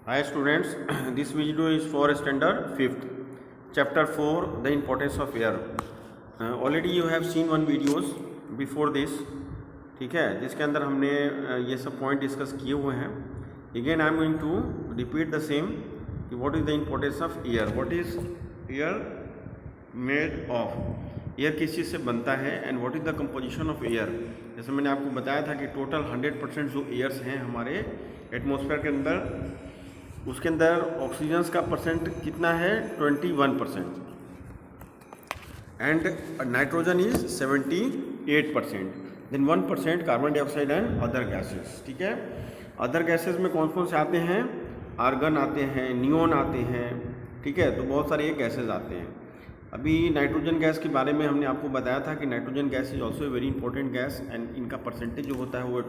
Hi students, this video is for standard 5th, chapter 4, the importance of air. Already you have seen one videos before this, ठीक है, जिसके अंदर हमने ये सब पॉइंट डिस्कस किए हुए हैं. Again I am going to repeat the same कि what is the importance of air, what is air made of, air किस चीज़ से बनता है and what is the composition of air. जैसे मैंने आपको बताया था कि टोटल 100% जो एयर्स हैं हमारे एटमॉस्फेयर के अंदर, उसके अंदर ऑक्सीजन्स का परसेंट कितना है 21% and nitrogen is 78%, then 1% carbon dioxide and other gases. ठीक है, अदर गैसेस में कौन कौन से आते हैं? आर्गन आते हैं, नियोन आते हैं. ठीक है, तो बहुत सारे ये गैसेज आते हैं. अभी नाइट्रोजन गैस के बारे में हमने आपको बताया था कि nitrogen gas is also a very important gas and इनका परसेंटेज जो होता है वो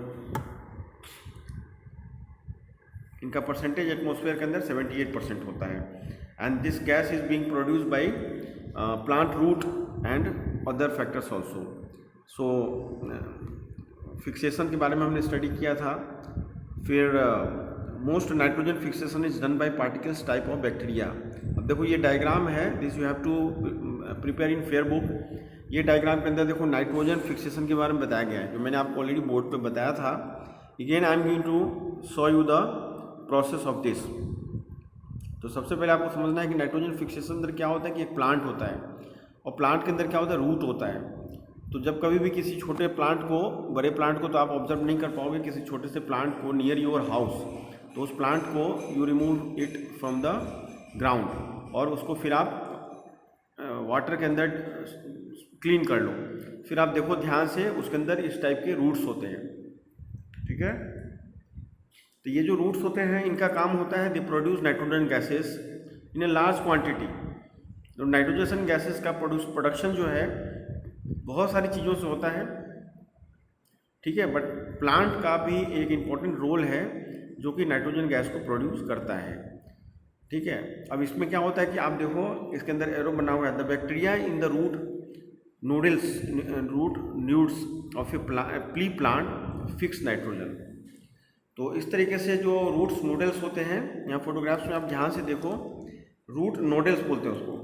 इनका परसेंटेज एटमॉस्फेयर के अंदर 78% होता है. And this gas is being produced by plant root and other factors also. So fixation के बारे में हमने स्टडी किया था. फिर most nitrogen fixation is done by particles type of bacteria. अब देखो ये डायग्राम है, this you have to prepare in fair book. ये डायग्राम के अंदर देखो नाइट्रोजन फिक्सेशन के बारे में बताया गया है, जो मैंने आपको ऑलरेडी बोर्ड पे बताया था. Again I am going to show you the process of this. तो सबसे पहले आपको समझना है कि नाइट्रोजन फिक्सेशन अंदर क्या होता है कि एक प्लांट होता है और प्लांट के अंदर क्या होता है, रूट होता है. तो जब कभी भी किसी छोटे प्लांट को, बड़े प्लांट को तो आप ऑब्जर्व नहीं कर पाओगे, किसी छोटे से प्लांट को नियर योर हाउस, तो उस प्लांट को you remove it from the ground और उसको फिर आप वाटर के अंदर क्लीन कर लो. फिर आप देखो ध्यान से, उसके अंदर इस टाइप के रूट्स होते हैं. ठीक है, तो ये जो रूट्स होते हैं इनका काम होता है they produce nitrogen gases in a large quantity. तो नाइट्रोजन गैसेस का प्रोडक्शन जो है बहुत सारी चीज़ों से होता है. ठीक है, बट प्लांट का भी एक इम्पॉर्टेंट रोल है जो कि नाइट्रोजन गैस को प्रोड्यूस करता है. ठीक है, अब इसमें क्या होता है कि आप देखो इसके अंदर एरो बना हुआ है, the bacteria in the root nodules of a pea plant fix nitrogen. तो इस तरीके से जो रूट्स नोडल्स होते हैं, यहाँ फोटोग्राफ्स में आप ध्यान से देखो, रूट नोडल्स बोलते हैं उसको.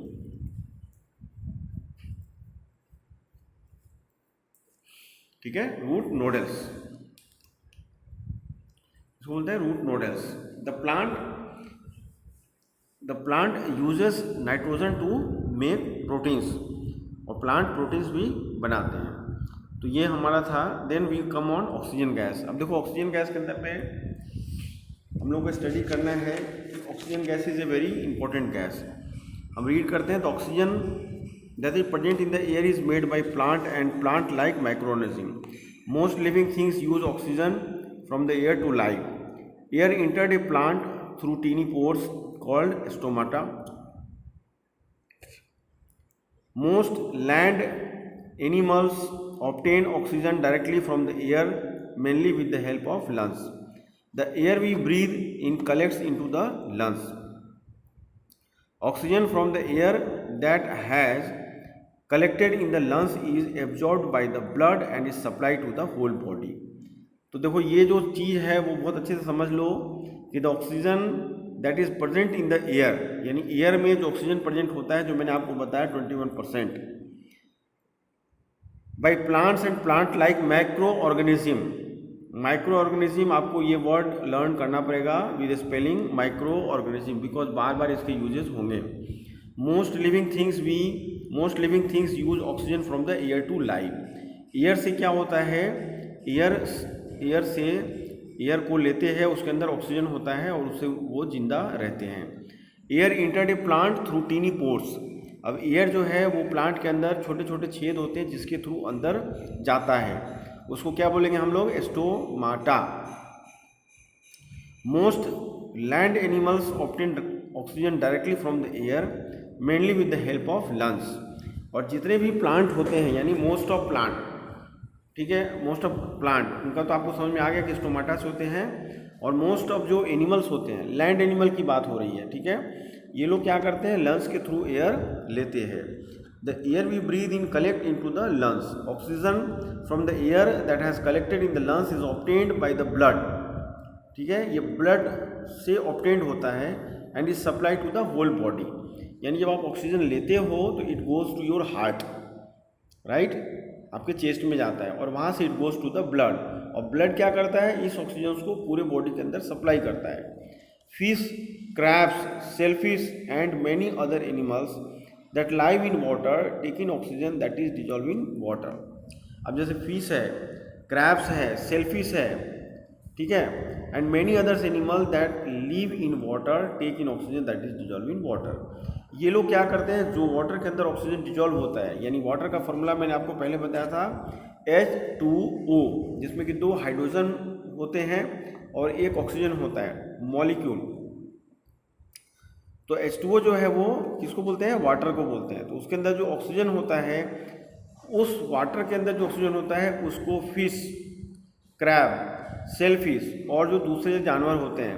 ठीक है, रूट नोडल्स इसको बोलते हैं, root nodules. The plant uses nitrogen to make proteins, और प्लांट प्रोटीन्स भी बनाते हैं. तो ये हमारा था. Then we come on oxygen gas. अब देखो ऑक्सीजन गैस के अंदर पे हम लोग को स्टडी करना है. Oxygen gas is a very important gas. हम रीड करते हैं तो oxygen that is present in the air is made by plant and plant like microorganism. Most living things use oxygen from the air to live. Air entered a plant through tiny pores called stomata. Most land animals obtain oxygen directly from the air, mainly with the help of lungs. The air we breathe in collects into the lungs. Oxygen from the air that has collected in the lungs is absorbed by the blood and is supplied to the whole body. तो देखो ये जो चीज़ है वो बहुत अच्छे से समझ लो कि the oxygen that is present in the air, यानी एयर में जो ऑक्सीजन प्रेजेंट होता है, जो मैंने आपको बताया 21%, by plants and plant like microorganism. Microorganism आपको ये वर्ड लर्न करना पड़ेगा with spelling microorganism, because बार बार इसके यूजेस होंगे. Most living things use oxygen from the air to live. Air से क्या होता है, एयर को लेते हैं, उसके अंदर ऑक्सीजन होता है और उससे वो जिंदा रहते हैं. एयर इंटर्ड ए प्लांट थ्रू टीनी पोर्स. अब एयर जो है वो प्लांट के अंदर छोटे छोटे छेद होते हैं जिसके थ्रू अंदर जाता है, उसको क्या बोलेंगे हम लोग, stomata. Most land animals obtain oxygen directly from the air, mainly with the help of lungs. और जितने भी प्लांट होते हैं, यानी मोस्ट ऑफ प्लांट, ठीक है, मोस्ट ऑफ प्लांट उनका तो आपको समझ में आ गया कि स्टोमाटा से होते हैं. और मोस्ट ऑफ जो एनिमल्स होते हैं, लैंड एनिमल की बात हो रही है, ठीक है, ये लोग क्या करते हैं, लंग्स के थ्रू एयर लेते हैं. The air we breathe in collect into the lungs. Oxygen from the air that has collected in the lungs is obtained by the blood. ठीक है, ये ब्लड से ऑब्टेन्ड होता है and is supply to the whole body. यानी जब आप oxygen लेते हो तो it goes to your heart, right, आपके चेस्ट में जाता है और वहाँ से it goes to the blood, और ब्लड क्या करता है, इस ऑक्सीजन को पूरे बॉडी के अंदर सप्लाई करता है। Fish, crabs, shellfish and many other animals that live in water take in oxygen that is dissolve in water. अब जैसे फिश है, क्रैब्स है, सेलफिश है, ठीक है, and many others animal that live in water take in oxygen that is dissolve in water. ये लोग क्या करते हैं, जो वाटर के अंदर ऑक्सीजन डिजॉल्व होता है, यानी वाटर का फॉर्मूला मैंने आपको पहले बताया था H2O, जिसमें कि 2 हाइड्रोजन होते हैं और एक ऑक्सीजन होता है मॉलिक्यूल। तो H2O जो है वो किसको बोलते हैं, वाटर को बोलते हैं। तो उसके अंदर जो ऑक्सीजन होता है, उस वाटर के अंदर जो ऑक्सीजन होता है उसको फिश, क्रैब, सेलफिश और जो दूसरे जानवर होते हैं,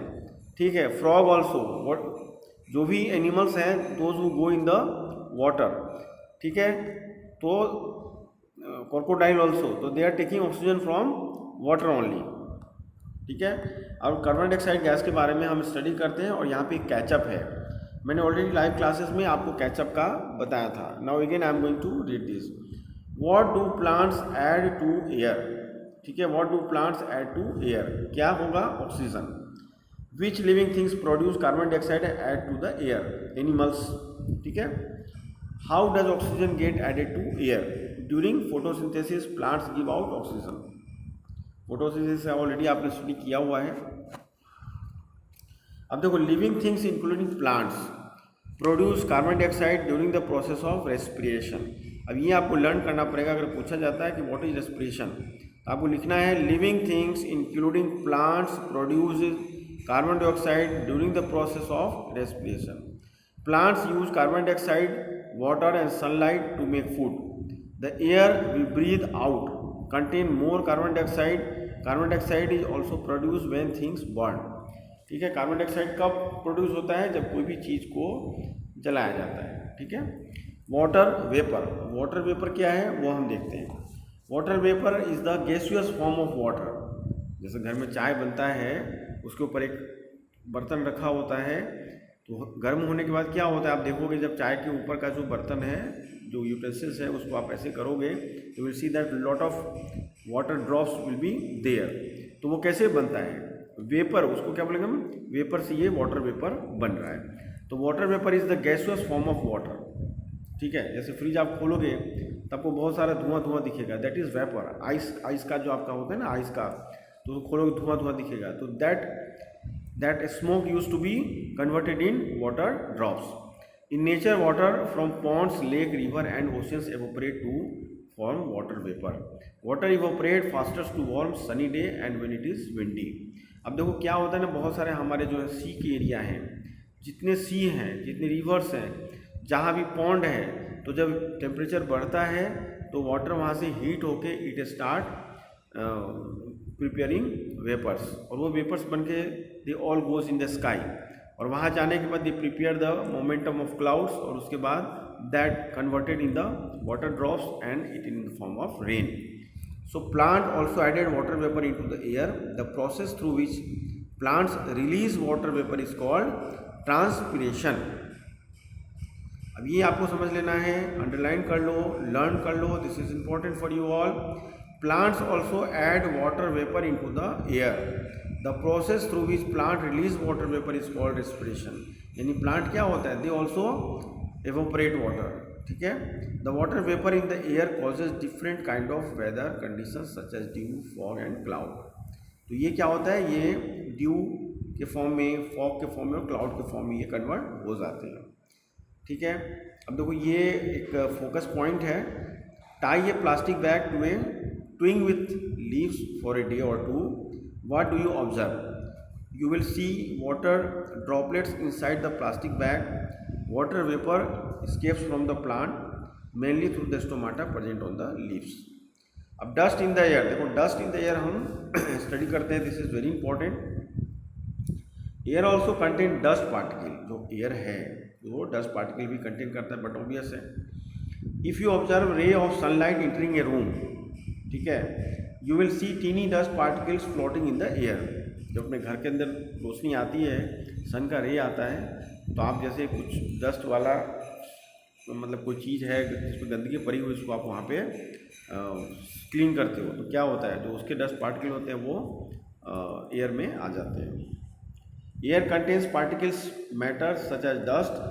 ठीक है, फ्रॉग ऑल्सो, जो भी एनिमल्स हैं those who go in the water, ठीक है, तो क्रोकोडाइल ऑल्सो, तो they are taking oxygen from water only, ठीक है। और कार्बन डाइऑक्साइड गैस के बारे में हम स्टडी करते हैं और यहाँ पे कैचअप है, मैंने ऑलरेडी लाइव क्लासेस में आपको कैचअप का बताया था। Now again I am going to read this. What do plants add to air, ठीक है, what do plants add to air, क्या होगा, oxygen. Which living things produce carbon dioxide add to the air, animals, ठीक है। How does oxygen get added to air, during photosynthesis plants give out oxygen. Photosynthesis already आपने study किया हुआ है। अब देखो, living things including plants produce carbon dioxide during the process of respiration. अब ये आपको लर्न करना पड़ेगा। अगर पूछा जाता है कि व्हाट इज रेस्पिरेशन, तो आपको लिखना है living things including plants produce carbon dioxide during the process of respiration. Plants use carbon dioxide, water and sunlight to make food. The air we breathe out contain more carbon dioxide. Carbon dioxide is also produce when things burn, ठीक है। Carbon dioxide कब produce होता है, जब कोई भी चीज़ को जलाया जाता है, ठीक है। वाटर वेपर, वाटर वेपर क्या है वो हम देखते हैं। Water vapour is the gaseous form of water. जैसे घर में चाय बनता है, उसके ऊपर एक बर्तन रखा होता है, तो गर्म होने के बाद क्या होता है, आप देखोगे जब चाय के ऊपर का जो बर्तन है, जो यूटेंसिल्स है, उसको आप ऐसे करोगे तो will see that lot of water drops will be there. तो वो कैसे बनता है, वेपर, उसको क्या बोलेंगे हम, वेपर से ये वाटर वेपर बन रहा है। तो water vapour is the gaseous form of water, ठीक है। जैसे फ्रिज आप खोलोगे तो आपको बहुत सारा धुआं धुआं दिखेगा, दैट इज वेपर। आइस का जो आपका होता है ना, आइस का, तो खोलोगे धुआं धुआं दिखेगा। तो that smoke use to be converted in water drops. In nature water from ponds, lake, river and oceans evaporate to form water vapour. Water evaporate fastest to warm sunny day and when it is windy. अब देखो क्या होता है ना, बहुत सारे हमारे जो है सी के एरिया हैं, जितने सी हैं, जितने रिवर्स हैं, जहाँ भी पॉन्ड है, तो जब टेम्परेचर बढ़ता है तो वाटर वहाँ से हीट होके इट स्टार्ट प्रिपेयरिंग वेपर्स, और वो वेपर्स बन के they all goes in the sky, और वहाँ जाने के बाद they prepare the momentum of clouds, और उसके बाद that converted in the water drops and it in the form of rain. So plant also added water vapor into the air. The process through which plants release water vapor is called transpiration. अब ये आपको समझ लेना है, underline कर लो, learn कर लो, this is important for you all. Plants also add water vapour into the air. The process through which plant release water vapour is called respiration. यानी प्लांट क्या होता है, दे ऑल्सो एवोपरेट वाटर, ठीक है। The water vapour in the air causes different kind of weather condition such as dew, fog and cloud. तो ये क्या होता है, ये ड्यू के फॉर्म में, फॉग के फॉर्म में और क्लाउड के फॉर्म में ये कन्वर्ट हो जाते हैं, ठीक है। अब देखो ये एक फोकस पॉइंट है। Tie a plastic bag to a twig with leaves for a day or two. What do you observe, you will see water droplets inside the plastic bag. Water vapor escapes from the plant mainly through the stomata present on the leaves. अब dust in the air, देखो dust in the air हम study करते हैं, this is very important. Air also contain dust particle, जो air है वो dust particle भी contain करता है, बट ऑब्वियस है। If you observe ray of sunlight entering a room, ठीक है, you will see tiny dust particles floating in the air. जब अपने घर के अंदर रोशनी आती है, सन का रे आता है, तो आप जैसे कुछ डस्ट वाला मतलब कोई चीज़ है जिस पर गंदगी पड़ी हुई, उसको आप वहाँ पे क्लीन करते हो, तो क्या होता है, जो उसके डस्ट पार्टिकल होते हैं वो एयर में आ जाते हैं। Air contains particles matter such as dust,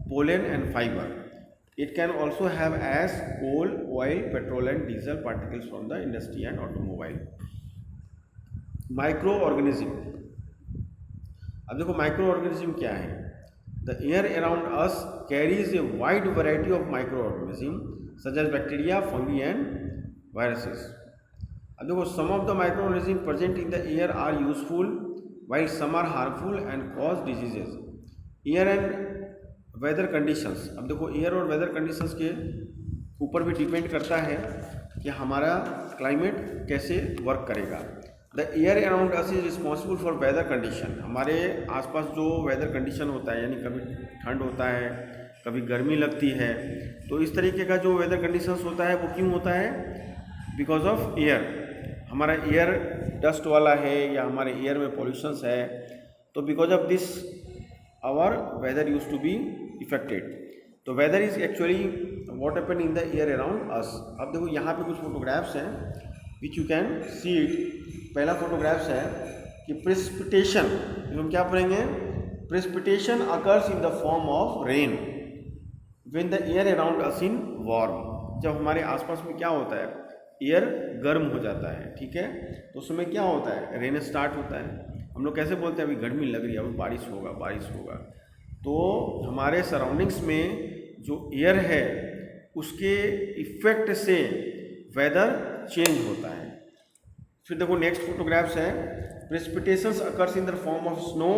pollen and fibre. It can also have as coal, oil, petrol and diesel particles from the industry and automobile. Microorganism. अब देखो माइक्रोऑर्गेनिज्म क्या है. The air around us carries a wide variety of microorganisms such as bacteria, fungi and viruses. अब देखो some of the microorganisms present in the air are useful while some are harmful and cause diseases. Air and weather conditions. अब देखो air और weather conditions के ऊपर भी depend करता है कि हमारा क्लाइमेट कैसे वर्क करेगा. The air around us is responsible for weather condition. हमारे आसपास जो वेदर कंडीशन होता है, यानी कभी ठंड होता है, कभी गर्मी लगती है, तो इस तरीके का जो वेदर कंडीशंस होता है वो क्यों होता है? Because of air. हमारा एयर डस्ट वाला है या हमारे एयर में पॉल्यूशंस है, तो because of this our weather used to be affected. तो weather is actually what happen in the air around us. अब देखो यहाँ पे कुछ फोटोग्राफ्स हैं which you can see it. पहला फोटोग्राफ्स है कि precipitation, हम क्या पढ़ेंगे? Precipitation occurs in the form of rain when the air around us in warm. जब हमारे आसपास में क्या होता है, एयर गर्म हो जाता है, ठीक है, तो उस समय क्या होता है, रेन स्टार्ट होता है. हम लोग कैसे बोलते हैं, अभी गर्मी लग रही है, अभी बारिश होगा, बारिश होगा. तो हमारे सराउंडिंग्स में जो एयर है उसके इफेक्ट से वेदर चेंज होता है. फिर देखो नेक्स्ट फोटोग्राफ्स है. Precipitations occurs in the form of snow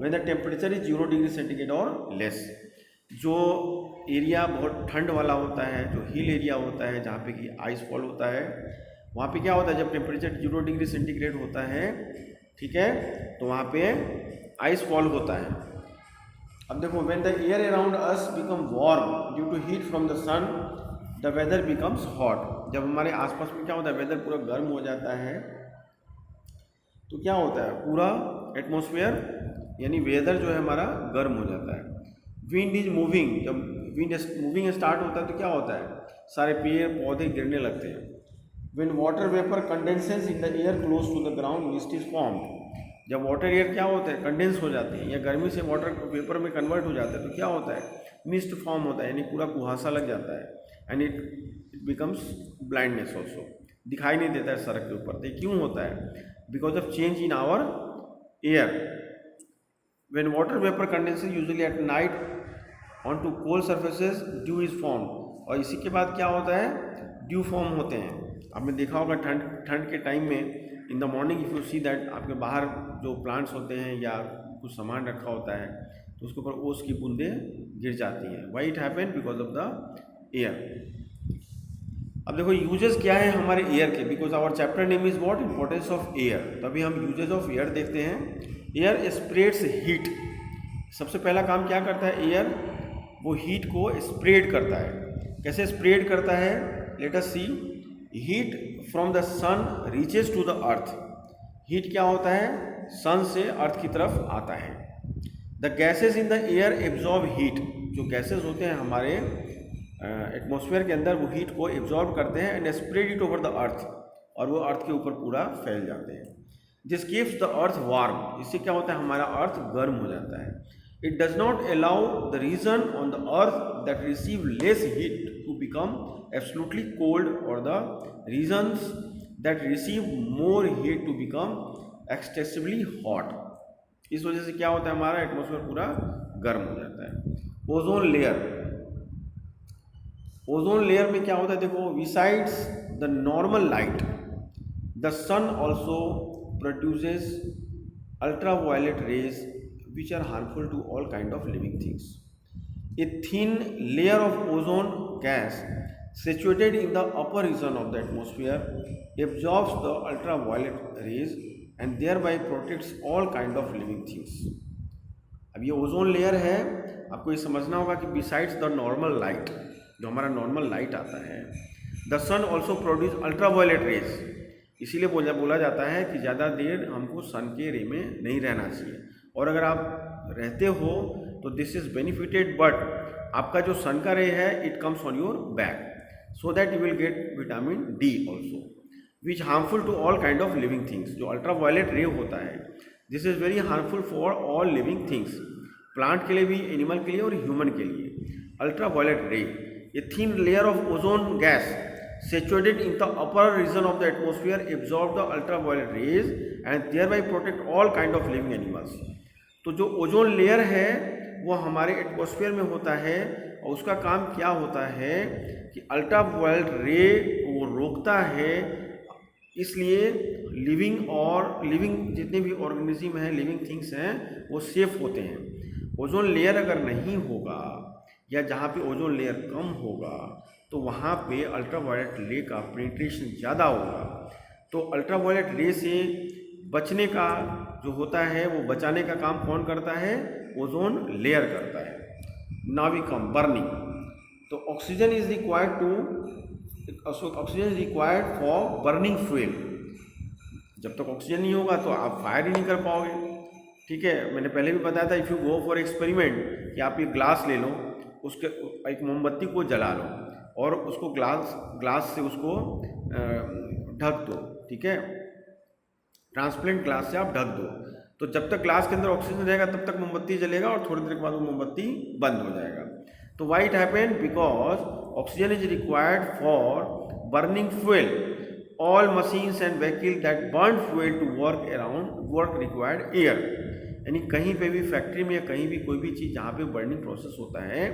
when the temperature is 0 degree centigrade or less. जो एरिया बहुत ठंड वाला होता है, जो हिल एरिया होता है, जहाँ पे कि आइस फॉल होता है, वहाँ पे क्या होता है, जब टेम्परेचर 0 डिग्री सेंटीग्रेड होता है, ठीक है, तो वहाँ पे आइस फॉल होता है. अब देखो when the air around us become warm due to heat from the sun, the weather becomes hot. जब हमारे आसपास में क्या होता है, वेदर पूरा गर्म हो जाता है, तो क्या होता है, पूरा एटमॉस्फेयर यानी वेदर जो है हमारा गर्म हो जाता है. Wind is moving. जब विंड मूविंग स्टार्ट होता है तो क्या होता है, सारे पेड़ पौधे गिरने लगते हैं. When water vapor condenses in the air close to the ground, mist is formed. जब वाटर एयर क्या होता है, कंडेंस हो जाते हैं या गर्मी से वाटर वेपर में कन्वर्ट हो जाता है, तो क्या होता है, मिस्ट फॉर्म होता है, यानी पूरा कुहासा लग जाता है. And it becomes blindness also. दिखाई नहीं देता है सड़क के ऊपर. तो क्यों होता है? Because of change in our air. When water vapour condenses usually at night onto cold surfaces, dew is form. और इसी के बाद क्या होता है, ड्यू फॉर्म होते हैं. आपने देखा होगा ठंड के टाइम में in the morning if you see that, आपके बाहर जो प्लांट्स होते हैं या कुछ सामान रखा होता है, तो उसके ऊपर ओस की बूंदें गिर जाती हैं. Why it happen? Because of the air. अब देखो यूजेस क्या है हमारे एयर के. Because our chapter name is what, importance of air. तभी हम यूजेस ऑफ एयर देखते हैं. Air spreads heat. सबसे पहला काम क्या करता है एयर, वो हीट को स्प्रेड करता है. कैसे स्प्रेड करता है? Let us see. Heat from the sun reaches to the earth. Heat क्या होता है, सन से अर्थ की तरफ आता है. The gases in the air absorb heat. जो गैसेज होते हैं हमारे एटमॉस्फेयर के अंदर, वो हीट को एब्जॉर्ब करते हैं and spread it over the earth, और वो अर्थ के ऊपर पूरा फैल जाते हैं. This keeps the earth warm. इससे क्या होता है, हमारा अर्थ गर्म हो जाता है. It does not allow the region on the earth that receive less heat to become absolutely cold or the regions that receive more heat to become excessively hot. इस वजह से क्या होता है, हमारा एटमॉस्फेयर पूरा गर्म हो जाता है. Ozone layer. ओजोन लेयर में क्या होता है, देखो, besides the normal light, the sun also produces ultraviolet rays which are harmful to all kind of living things. A thin layer of ozone gas situated in the upper region of the atmosphere absorbs the ultraviolet rays and thereby protects all kind of living things. अब ये ozone layer है, आपको ये समझना होगा कि besides the normal light, जो हमारा नॉर्मल लाइट आता है, the sun also produce ultraviolet rays. इसीलिए बोला जाता है कि ज़्यादा देर हमको सन के रे में नहीं रहना चाहिए, और अगर आप रहते हो तो दिस इज़ बेनिफिटेड, बट आपका जो सन का रे है it comes on your back, so that you will get vitamin D also, which harmful to all kind of living things. जो अल्ट्रा वायलेट रे होता है this is very harmful for all living things, plant के लिए भी, animal के लिए और human के लिए। अल्ट्रा वायलेट रे, ए thin layer of ozone gas situated in the upper region of the atmosphere absorb the ultraviolet rays and thereby protect all kind of living animals। तो जो ओजोन लेयर है वो हमारे एटमॉस्फेयर में होता है, और उसका काम क्या होता है कि अल्ट्रावायलेट रे वो रोकता है, इसलिए लिविंग जितने भी ऑर्गेनिज्म हैं, लिविंग थिंग्स हैं, वो सेफ होते हैं। ओजोन लेयर अगर नहीं होगा या जहाँ पे ओजोन लेयर कम होगा तो वहाँ पे अल्ट्रावायलेट रे का पेनिट्रेशन ज़्यादा होगा। तो अल्ट्रावायलेट रे से बचने का जो होता है वो बचाने का काम कौन करता है? ओजोन लेयर करता है। Now we come burning. तो oxygen is required for burning fuel. जब तक ऑक्सीजन नहीं होगा तो आप फायर ही नहीं कर पाओगे, ठीक है। मैंने पहले भी बताया था, if you go for experiment कि आप ये ग्लास ले लो, उसके एक मोमबत्ती को जला लो और उसको ग्लास से उसको ढक दो, ठीक है, ट्रांसपेरेंट ग्लास से आप ढक दो। तो जब तक ग्लास के अंदर ऑक्सीजन रहेगा तब तक मोमबत्ती जलेगा और थोड़ी देर के बाद वो मोमबत्ती बंद हो जाएगा। तो why it happen? Because oxygen is required for burning fuel. All machines and vehicle that burn fuel to work required air. यानी कहीं पे भी फैक्ट्री में या कहीं भी कोई भी चीज़ जहाँ पे बर्निंग प्रोसेस होता है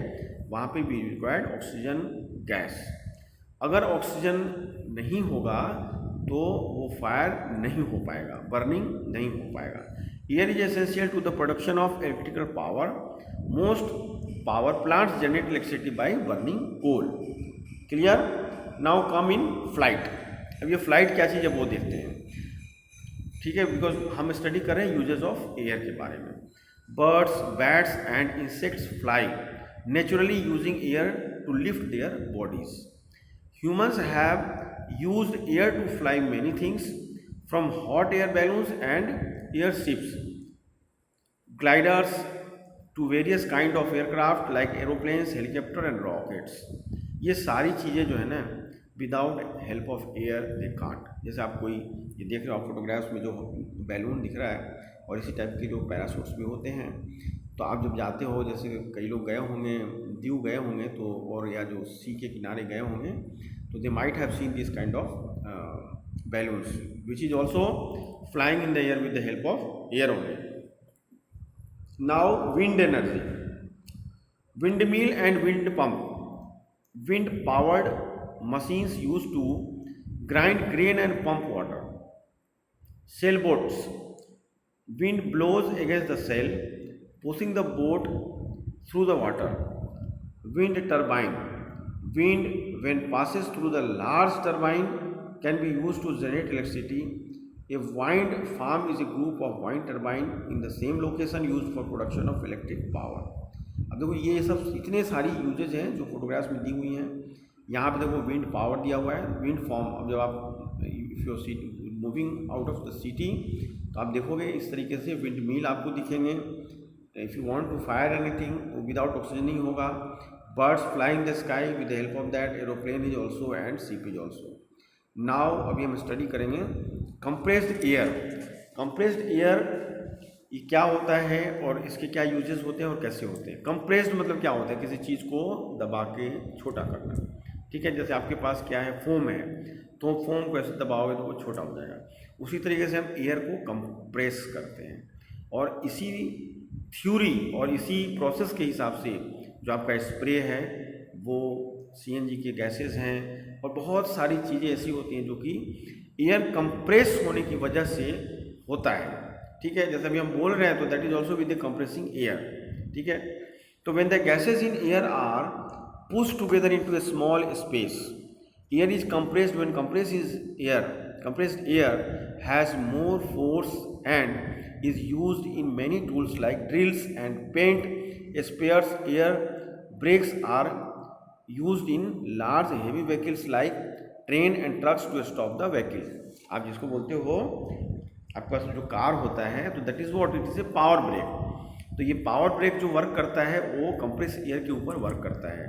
वहाँ पे भी रिक्वायर्ड ऑक्सीजन गैस। अगर ऑक्सीजन नहीं होगा तो वो फायर नहीं हो पाएगा, बर्निंग नहीं हो पाएगा। Air is essential to the production of electrical power. Most power plants generate electricity by burning coal. Clear? Now come in flight. अब ये फ्लाइट क्या चीज़ है वो देखते हैं, ठीक है, बिकॉज हम स्टडी कर रहे हैं यूजेस ऑफ एयर के बारे में। Birds, bats and insects fly naturally using air to lift their bodies. Humans have used air to fly many things from hot air balloons and airships, gliders to various kind of aircraft like aeroplanes, helicopter and rockets। ये सारी चीज़ें जो है ना without help of air they can't. जैसे आप कोई ये देख रहे हो फोटोग्राफ्स में जो बैलून दिख रहा है और इसी टाइप के जो पैराशूट्स भी होते हैं, तो आप जब जाते हो, जैसे कई लोग गए होंगे, दीव गए होंगे तो, और या जो सी के किनारे गए होंगे, तो they might have seen this kind of balloons which is also flying in the air with the help of air only. Now wind energy, windmill and wind pump, wind powered machines used to grind grain and pump water. Sailboats, wind blows against the sail pushing the boat through the water. Wind turbine, wind when passes through the large turbine can be used to generate electricity. A wind farm is a group of wind turbine in the same location used for production of electric power। अब देखो ये सब इतने सारी usage हैं जो photographs में दी हुई हैं। यहाँ पे देखो विंड पावर दिया हुआ है, विंड फॉर्म। अब जब आप if you see moving out of the city तो आप देखोगे इस तरीके से विंड मिल आपको दिखेंगे। If you want to fire anything without oxygen नहीं होगा। Birds fly in the sky with the help of that. Aeroplane is also and ship is also. Now अभी हम स्टडी करेंगे compressed air। compressed air ये क्या होता है और इसके क्या यूजेस होते हैं और कैसे होते हैं। compressed मतलब क्या होता है? किसी चीज़ को दबा के छोटा करना, ठीक है। जैसे आपके पास क्या है, फोम है, तो फोम को ऐसे दबाओगे तो वो छोटा हो जाएगा। उसी तरीके से हम एयर को कंप्रेस करते हैं, और इसी थ्योरी और इसी प्रोसेस के हिसाब से जो आपका स्प्रे है वो CNG के गैसेस हैं और बहुत सारी चीज़ें ऐसी होती हैं जो कि एयर कंप्रेस होने की वजह से होता है, ठीक है। जैसे अभी हम बोल रहे हैं तो that is also with the compressing air, ठीक है। तो when the gases in air are pushed together into a small space, air is compressed. When compressed air has more force and is used in many tools like drills and paint sprayers. Air brakes are used in large heavy vehicles like train and trucks to stop the vehicle। आप जिसको बोलते हो आपके पास जो car होता है तो that is what, it is a power brake. तो ये पावर ब्रेक जो वर्क करता है वो कंप्रेस एयर के ऊपर वर्क करता है।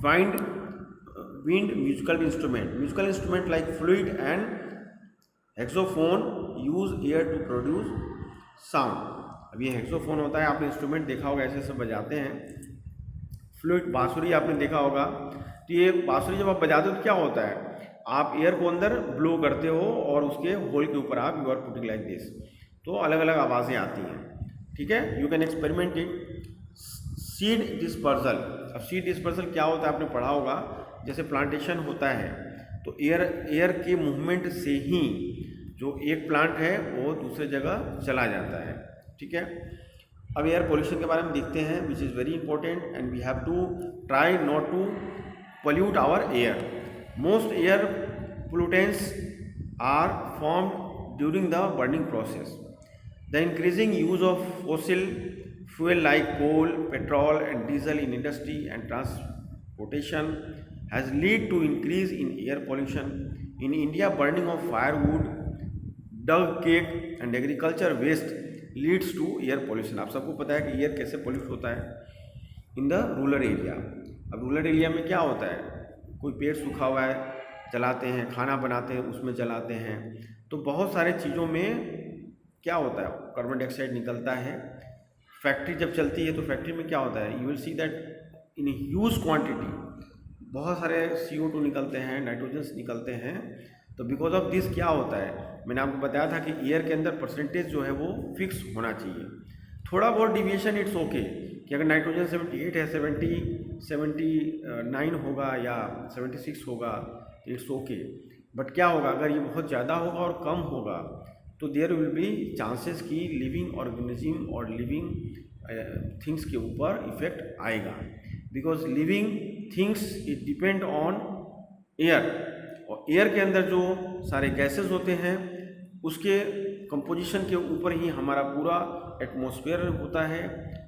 Wind musical instrument like flute and saxophone use air to produce sound. अब ये हेक्सोफोन होता है, आपने इंस्ट्रूमेंट देखा होगा, ऐसे ऐसे बजाते हैं। फ्लूइड बांसुरी आपने देखा होगा, तो ये बांसुरी जब आप बजाते हो तो क्या होता है, आप एयर को अंदर ब्लो करते हो और उसके होल के ऊपर आप you are putting like this, तो अलग अलग आवाज़ें आती हैं। ठीक है, you can experiment it. Seed dispersal. अब सीड डिस्पर्सल क्या होता है आपने पढ़ा होगा, जैसे प्लांटेशन होता है तो एयर के मूवमेंट से ही जो एक प्लांट है वो दूसरे जगह चला जाता है। ठीक है, अब एयर पोल्यूशन के बारे में देखते हैं, which is very important and we have to try not to pollute our air. Most air pollutants are formed during the burning process. The increasing use of fossil fuel like coal, petrol and diesel in industry and transportation has led to increase in air pollution. In India, burning of firewood, dung cake and agriculture waste leads to air pollution. आप सबको पता है कि air कैसे pollute होता है in the rural area. अब rural area में क्या होता है, कोई पेड़ सूखा हुआ है जलाते हैं, खाना बनाते हैं उसमें जलाते हैं, तो बहुत सारे चीज़ों में क्या होता है कार्बन डाइऑक्साइड निकलता है। फैक्ट्री जब चलती है तो फैक्ट्री में क्या होता है, you will see that in huge quantity बहुत सारे CO2 निकलते हैं, नाइट्रोजन्स निकलते हैं। तो बिकॉज ऑफ दिस क्या होता है, मैंने आपको बताया था कि एयर के अंदर परसेंटेज जो है वो फिक्स होना चाहिए। थोड़ा बहुत डिविएशन इट्स ओके, कि अगर नाइट्रोजन 78 है 79 होगा या 76 होगा तो इट्स ओके। बट क्या होगा अगर ये बहुत ज़्यादा होगा और कम होगा तो देयर विल बी चांसेस कि लिविंग ऑर्गेनिज्म और लिविंग थिंग्स के ऊपर इफेक्ट आएगा। Because living things it depend on air, और एयर के अंदर जो सारे गैसेस होते हैं उसके कंपोजिशन के ऊपर ही हमारा पूरा एटमॉस्फेयर होता है,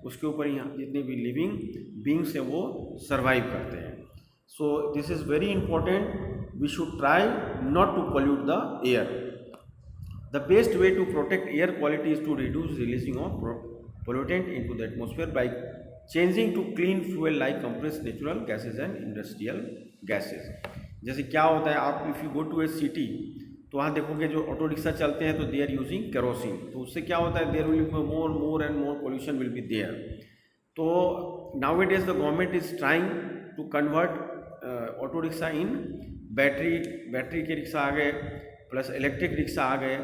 उसके ऊपर ही जितने भी लिविंग बींग्स हैं वो सर्वाइव करते हैं। So this is very important, we should try not to pollute the air. The best way to protect air quality is to reduce releasing of pollutant into the atmosphere by changing to clean fuel like compressed natural gases and industrial gases. जैसे क्या होता है, आप if you go to a city तो वहाँ देखोगे जो auto rickshaw चलते हैं तो दे आर यूजिंग केरोसिन, तो उससे क्या होता है, there will be more and more pollution will be there. तो now it is the government is trying to convert auto rickshaw in battery के रिक्शा आ गए, प्लस इलेक्ट्रिक रिक्शा आ गए।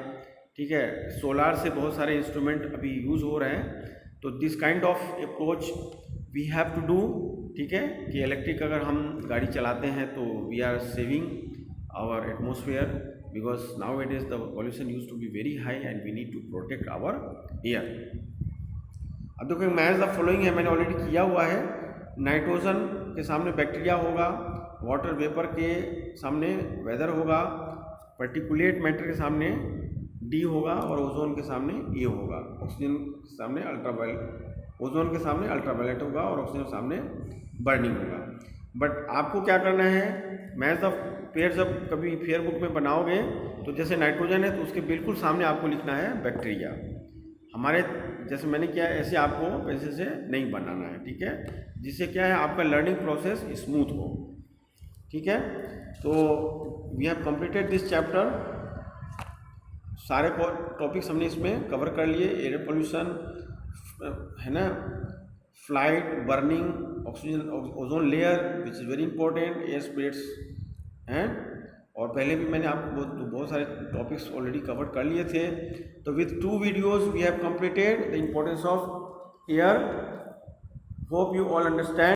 ठीक है, सोलार से बहुत सारे इंस्ट्रूमेंट अभी यूज़ हो रहे हैं। तो this kind of approach we have to do. ठीक है, कि इलेक्ट्रिक अगर हम गाड़ी चलाते हैं तो we are saving our atmosphere, because nowadays the pollution used to be very high and we need to protect our air. अब देखो मैच द फॉलोइंग है, मैंने ऑलरेडी किया हुआ है। नाइट्रोजन के सामने बैक्टीरिया होगा, वाटर वेपर के सामने वेदर होगा, पर्टिकुलेट मैटर के सामने D होगा और ओजोन के सामने A होगा, ऑक्सीजन के सामने अल्ट्रावायलेट, ओजोन के सामने अल्ट्रावायलेट होगा और ऑक्सीजन के सामने बर्निंग होगा। बट आपको क्या करना है, मैच द पेयर जब कभी फेयर बुक में बनाओगे तो जैसे नाइट्रोजन है तो उसके बिल्कुल सामने आपको लिखना है बैक्टीरिया। हमारे जैसे मैंने किया है ऐसे आपको वैसे से नहीं बनाना है। ठीक है, जिससे क्या है आपका लर्निंग प्रोसेस स्मूथ हो। ठीक है, तो we have completed this chapter. सारे टॉपिक्स हमने इसमें कवर कर लिए। एयर पोल्यूशन है ना, flight, burning, oxygen, ozone layer which is very important, air splits हैं, और पहले भी मैंने आपको बहुत सारे टॉपिक्स ऑलरेडी कवर कर लिए थे। तो with 2 videos we have completed the importance of air. Hope you all understand.